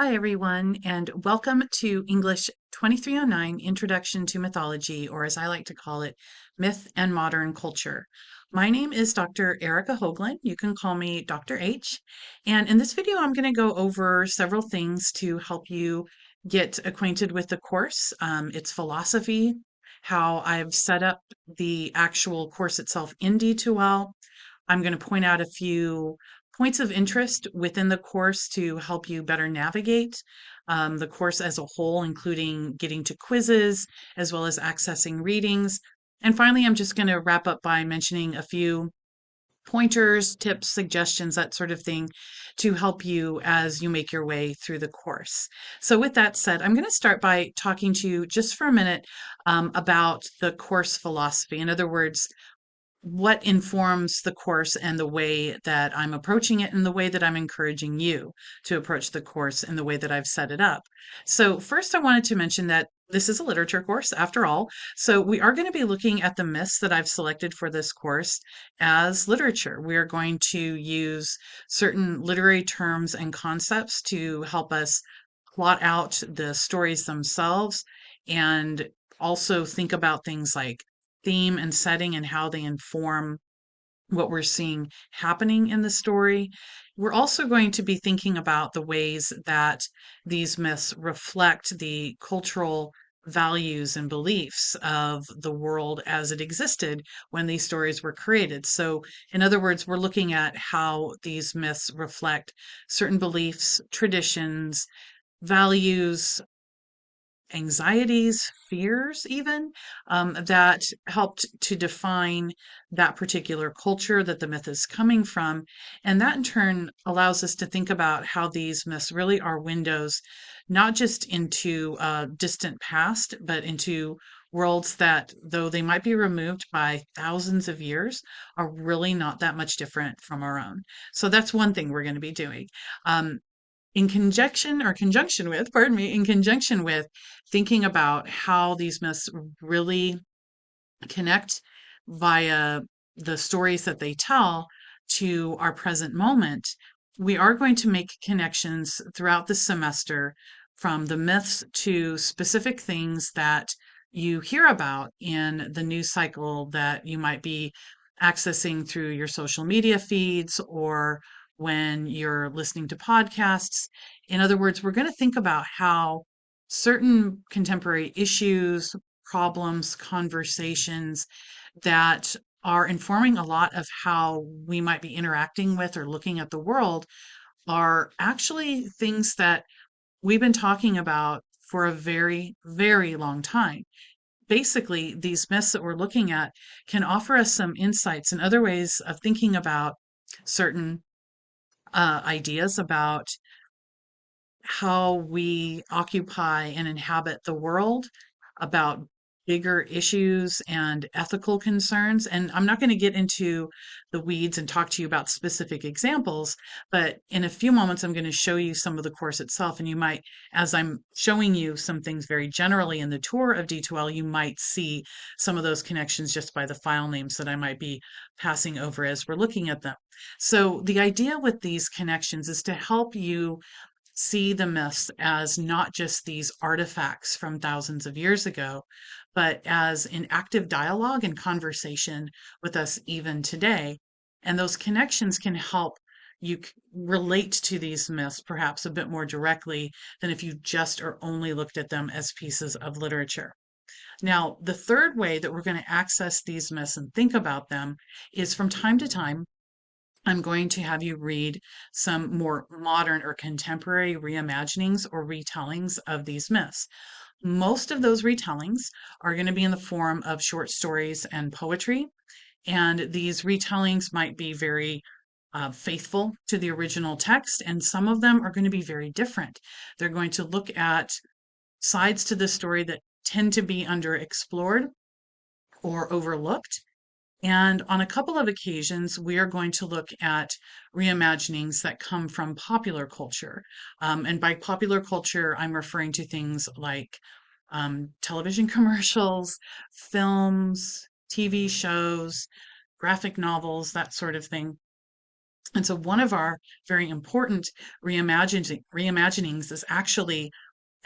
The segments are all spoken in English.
Hi, everyone, and welcome to English 2309 Introduction to Mythology, or as I like to call it, Myth and Modern Culture. My name is Dr. Erica Hoagland. You can call me Dr. H. And in this video, I'm going to go over several things to help you get acquainted with the course, its philosophy, how I've set up the actual course itself in D2L. I'm going to point out a few points of interest within the course to help you better navigate the course as a whole, including getting to quizzes as well as accessing readings. And finally, I'm just going to wrap up by mentioning a few pointers, tips, suggestions, that sort of thing to help you as you make your way through the course. So, with that said, I'm going to start by talking to you just for a minute about the course philosophy. In other words, what informs the course and the way that I'm approaching it and the way that I'm encouraging you to approach the course and the way that I've set it up. So, first, I wanted to mention that this is a literature course after all. So, we are going to be looking at the myths that I've selected for this course as literature. We are going to use certain literary terms and concepts to help us plot out the stories themselves and also think about things like theme and setting and how they inform what we're seeing happening in the story. We're also going to be thinking about the ways that these myths reflect the cultural values and beliefs of the world as it existed when these stories were created. So, in other words, we're looking at how these myths reflect certain beliefs, traditions, values, anxieties, fears, even that helped to define that particular culture that the myth is coming from. And that in turn allows us to think about how these myths really are windows, not just into a distant past, but into worlds that, though they might be removed by thousands of years, are really not that much different from our own. So that's one thing we're going to be doing. Um, in conjunction with thinking about how these myths really connect via the stories that they tell to our present moment, we are going to make connections throughout the semester from the myths to specific things that you hear about in the news cycle that you might be accessing through your social media feeds or when you're listening to podcasts. In other words, we're going to think about how certain contemporary issues, problems, conversations that are informing a lot of how we might be interacting with or looking at the world are actually things that we've been talking about for a very, very long time. Basically, these myths that we're looking at can offer us some insights and other ways of thinking about certain ideas about how we occupy and inhabit the world, about bigger issues and ethical concerns. And I'm not going to get into the weeds and talk to you about specific examples, but in a few moments, I'm going to show you some of the course itself. And you might, as I'm showing you some things very generally in the tour of D2L, you might see some of those connections just by the file names that I might be passing over as we're looking at them. So the idea with these connections is to help you see the myths as not just these artifacts from thousands of years ago, but as an active dialogue and conversation with us even today. And those connections can help you relate to these myths perhaps a bit more directly than if you just or only looked at them as pieces of literature. Now, the third way that we're going to access these myths and think about them is from time to time I'm going to have you read some more modern or contemporary reimaginings or retellings of these myths. Most of those retellings are going to be in the form of short stories and poetry, and these retellings might be very faithful to the original text, and some of them are going to be very different. They're going to look at sides to the story that tend to be underexplored or overlooked, and on a couple of occasions, we are going to look at reimaginings that come from popular culture. And by popular culture, I'm referring to things like television commercials, films, TV shows, graphic novels, that sort of thing. And so one of our very important reimaginings is actually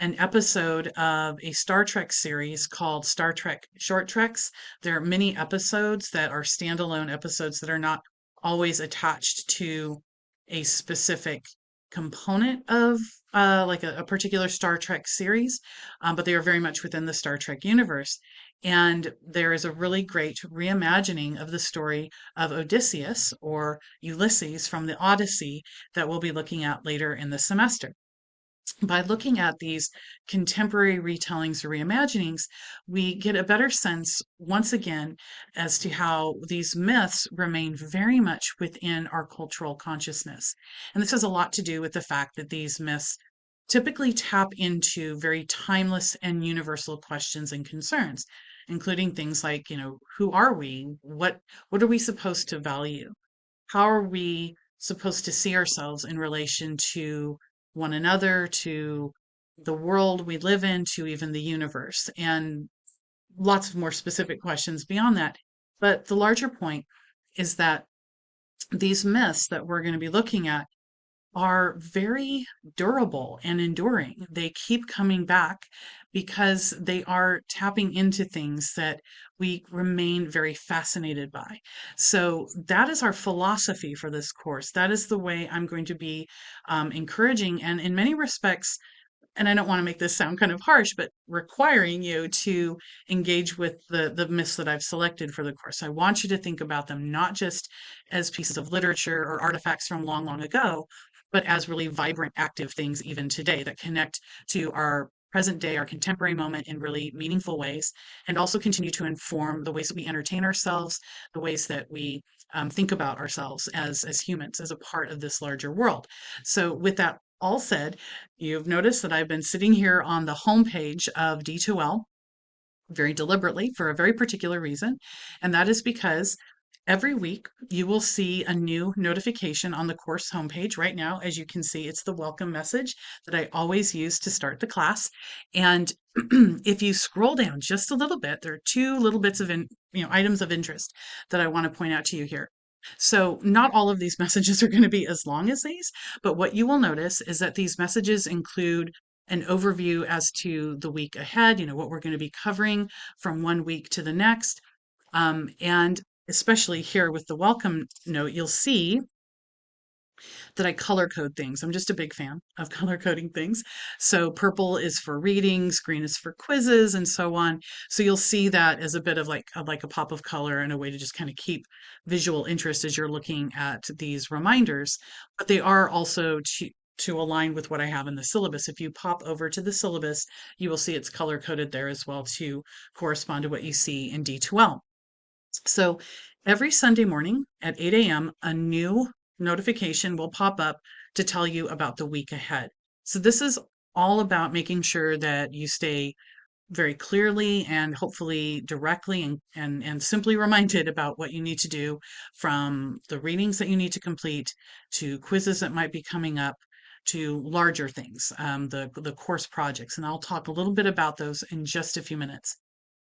an episode of a Star Trek series called Star Trek Short Treks. There are many episodes that are standalone episodes that are not always attached to a specific component of like a particular Star Trek series, but they are very much within the Star Trek universe. And there is a really great reimagining of the story of Odysseus or Ulysses from the Odyssey that we'll be looking at later in the semester. By looking at these contemporary retellings or reimaginings, we get a better sense, once again, as to how these myths remain very much within our cultural consciousness. And this has a lot to do with the fact that these myths typically tap into very timeless and universal questions and concerns, including things like, who are we? What are we supposed to value? How are we supposed to see ourselves in relation to one another, to the world we live in, to even the universe, and lots of more specific questions beyond that. But the larger point is that these myths that we're going to be looking at are very durable and enduring. They keep coming back because they are tapping into things that we remain very fascinated by. So, that is our philosophy for this course. That is the way I'm going to be encouraging and, in many respects, and I don't want to make this sound kind of harsh, but requiring you to engage with the myths that I've selected for the course. I want you to think about them not just as pieces of literature or artifacts from long, long ago, but as really vibrant, active things even today that connect to our present day, our contemporary moment in really meaningful ways, and also continue to inform the ways that we entertain ourselves, the ways that we think about ourselves as humans, as a part of this larger world. So, with that all said, you've noticed that I've been sitting here on the homepage of D2L very deliberately for a very particular reason, and that is because every week you will see a new notification on the course homepage. Right now, as you can see, it's the welcome message that I always use to start the class. And if you scroll down just a little bit, there are two little bits of items of interest that I want to point out to you here. So, not all of these messages are going to be as long as these, but what you will notice is that these messages include an overview as to the week ahead, what we're going to be covering from one week to the next. And especially here with the welcome note, you'll see that I color code things. I'm just a big fan of color coding things. So purple is for readings, green is for quizzes, and so on. So you'll see that as a bit of like a pop of color and a way to just kind of keep visual interest as you're looking at these reminders. But they are also to align with what I have in the syllabus. If you pop over to the syllabus, you will see it's color coded there as well to correspond to what you see in D2L. So every Sunday morning at 8 a.m., a new notification will pop up to tell you about the week ahead. So this is all about making sure that you stay very clearly and hopefully directly and simply reminded about what you need to do, from the readings that you need to complete to quizzes that might be coming up to larger things, the course projects. And I'll talk a little bit about those in just a few minutes.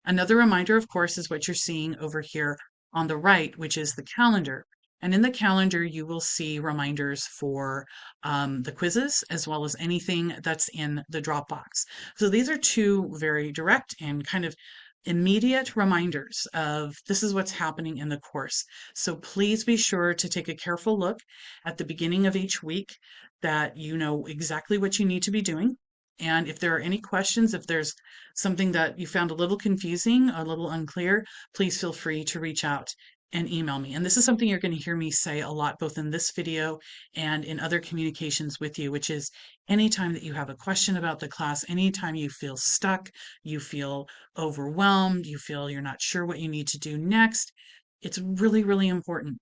Another reminder, of course, is what you're seeing over here on the right, which is the calendar. And in the calendar, you will see reminders for the quizzes as well as anything that's in the Dropbox. So these are two very direct and kind of immediate reminders of this is what's happening in the course. So please be sure to take a careful look at the beginning of each week that you know exactly what you need to be doing. And if there are any questions, if there's something that you found a little confusing, a little unclear, please feel free to reach out and email me. And this is something you're going to hear me say a lot, both in this video and in other communications with you, which is anytime that you have a question about the class, anytime you feel stuck, you feel overwhelmed, you feel you're not sure what you need to do next, it's really, really important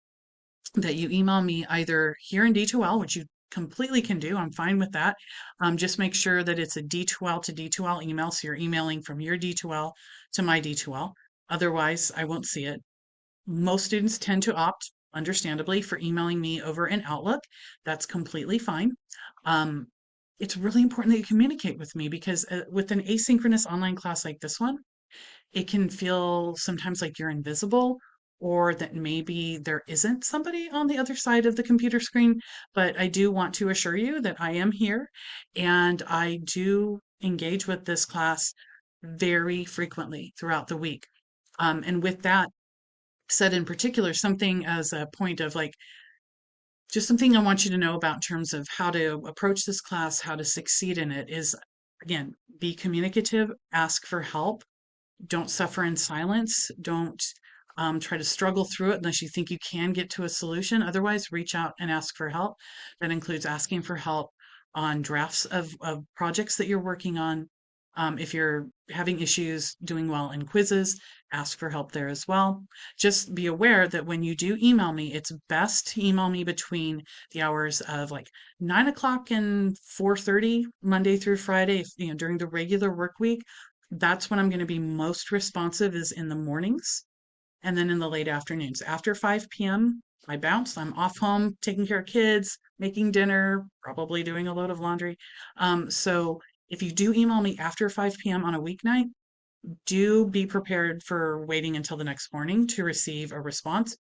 that you email me either here in D2L, which you completely can do. I'm fine with that. Just make sure that it's a D2L to D2L email. So you're emailing from your D2L to my D2L. Otherwise, I won't see it. Most students tend to opt, understandably, for emailing me over in Outlook. That's completely fine. Um, it's really important that you communicate with me because with an asynchronous online class like this one, it can feel sometimes like you're invisible or that maybe there isn't somebody on the other side of the computer screen, but I do want to assure you that I am here and I do engage with this class very frequently throughout the week. And with that said in particular, something as a point of like, just something I want you to know about in terms of how to approach this class, how to succeed in it is, again, be communicative, ask for help, don't suffer in silence. Don't try to struggle through it unless you think you can get to a solution. Otherwise, reach out and ask for help. That includes asking for help on drafts of projects that you're working on. If you're having issues doing well in quizzes, ask for help there as well. Just be aware that when you do email me, it's best to email me between the hours of like 9 o'clock and 4:30 Monday through Friday, during the regular work week. That's when I'm going to be most responsive is in the mornings and then in the late afternoons. After 5 p.m., I bounce. I'm off home, taking care of kids, making dinner, probably doing a load of laundry. So if you do email me after 5 p.m. on a weeknight, do be prepared for waiting until the next morning to receive a response,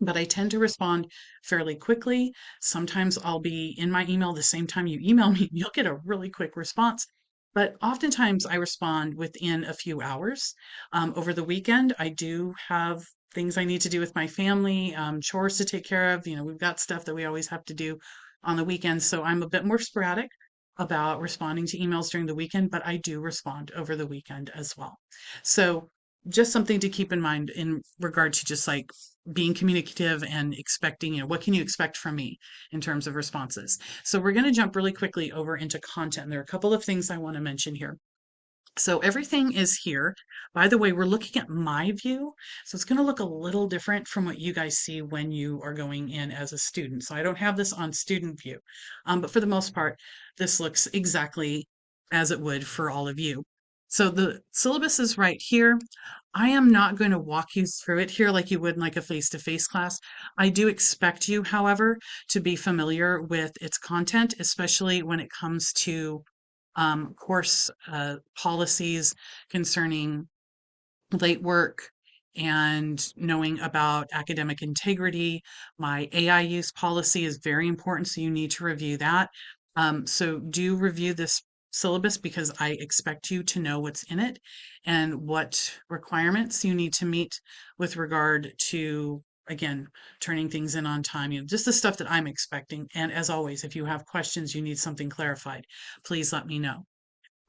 but I tend to respond fairly quickly. Sometimes I'll be in my email the same time you email me. You'll get a really quick response. But oftentimes I respond within a few hours. Over the weekend, I do have things I need to do with my family, chores to take care of. We've got stuff that we always have to do on the weekends. So I'm a bit more sporadic about responding to emails during the weekend, but I do respond over the weekend as well. So just something to keep in mind in regard to just like being communicative and expecting, what can you expect from me in terms of responses? So we're going to jump really quickly over into content. There are a couple of things I want to mention here. So everything is here. By the way, we're looking at my view. So it's going to look a little different from what you guys see when you are going in as a student. So I don't have this on student view. But for the most part, this looks exactly as it would for all of you. So the syllabus is right here. I am not going to walk you through it here like you would in like a face-to-face class. I do expect you, however, to be familiar with its content, especially when it comes to course policies concerning late work and knowing about academic integrity. My AI use policy is very important, so you need to review that. So do review this syllabus because I expect you to know what's in it and what requirements you need to meet with regard to, again, turning things in on time, just the stuff that I'm expecting. And as always, if you have questions, you need something clarified, please let me know.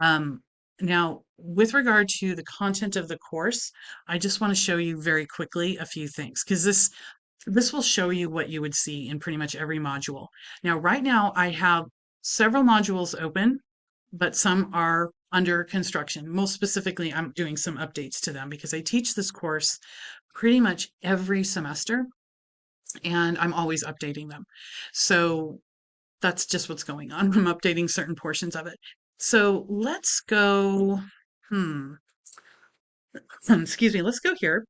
Um, Now, with regard to the content of the course, I just want to show you very quickly a few things because this will show you what you would see in pretty much every module. Now, right now I have several modules open, but some are under construction. Most specifically, I'm doing some updates to them because I teach this course pretty much every semester and I'm always updating them. So that's just what's going on. I'm updating certain portions of it. So let's go, hmm, excuse me, let's go here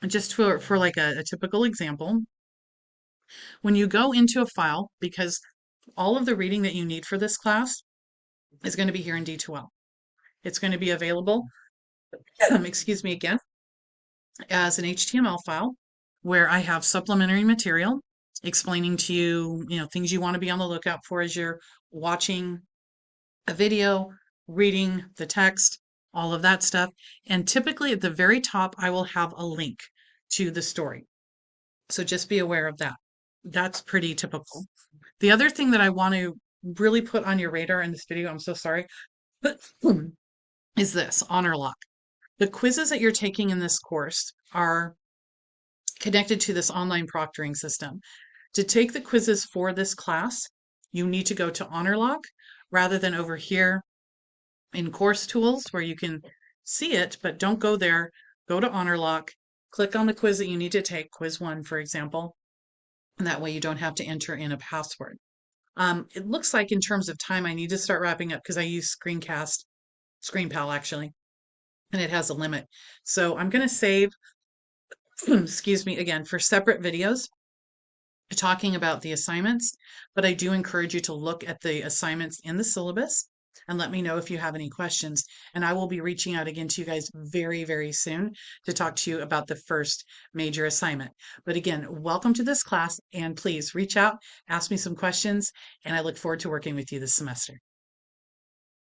just for like a typical example. When you go into a file, because all of the reading that you need for this class is going to be here in D2L. It's going to be available, excuse me again, as an HTML file where I have supplementary material explaining to you, things you want to be on the lookout for as you're watching a video, reading the text, all of that stuff. And typically at the very top, I will have a link to the story. So just be aware of that. That's pretty typical. The other thing that I want to really put on your radar in this video, I'm so sorry, but is this honor lock. The quizzes that you're taking in this course are connected to this online proctoring system. To take the quizzes for this class, you need to go to honor lock rather than over here in course tools where you can see it, but don't go there. Go to honor lock, click on the quiz that you need to take, quiz 1, for example, and that way you don't have to enter in a password. It looks like in terms of time, I need to start wrapping up because I use ScreenPal actually, and it has a limit. So I'm going to save, excuse me, again, for separate videos talking about the assignments, but I do encourage you to look at the assignments in the syllabus and let me know if you have any questions. And I will be reaching out again to you guys very, very soon to talk to you about the first major assignment. But again, welcome to this class, and please reach out, ask me some questions, and I look forward to working with you this semester.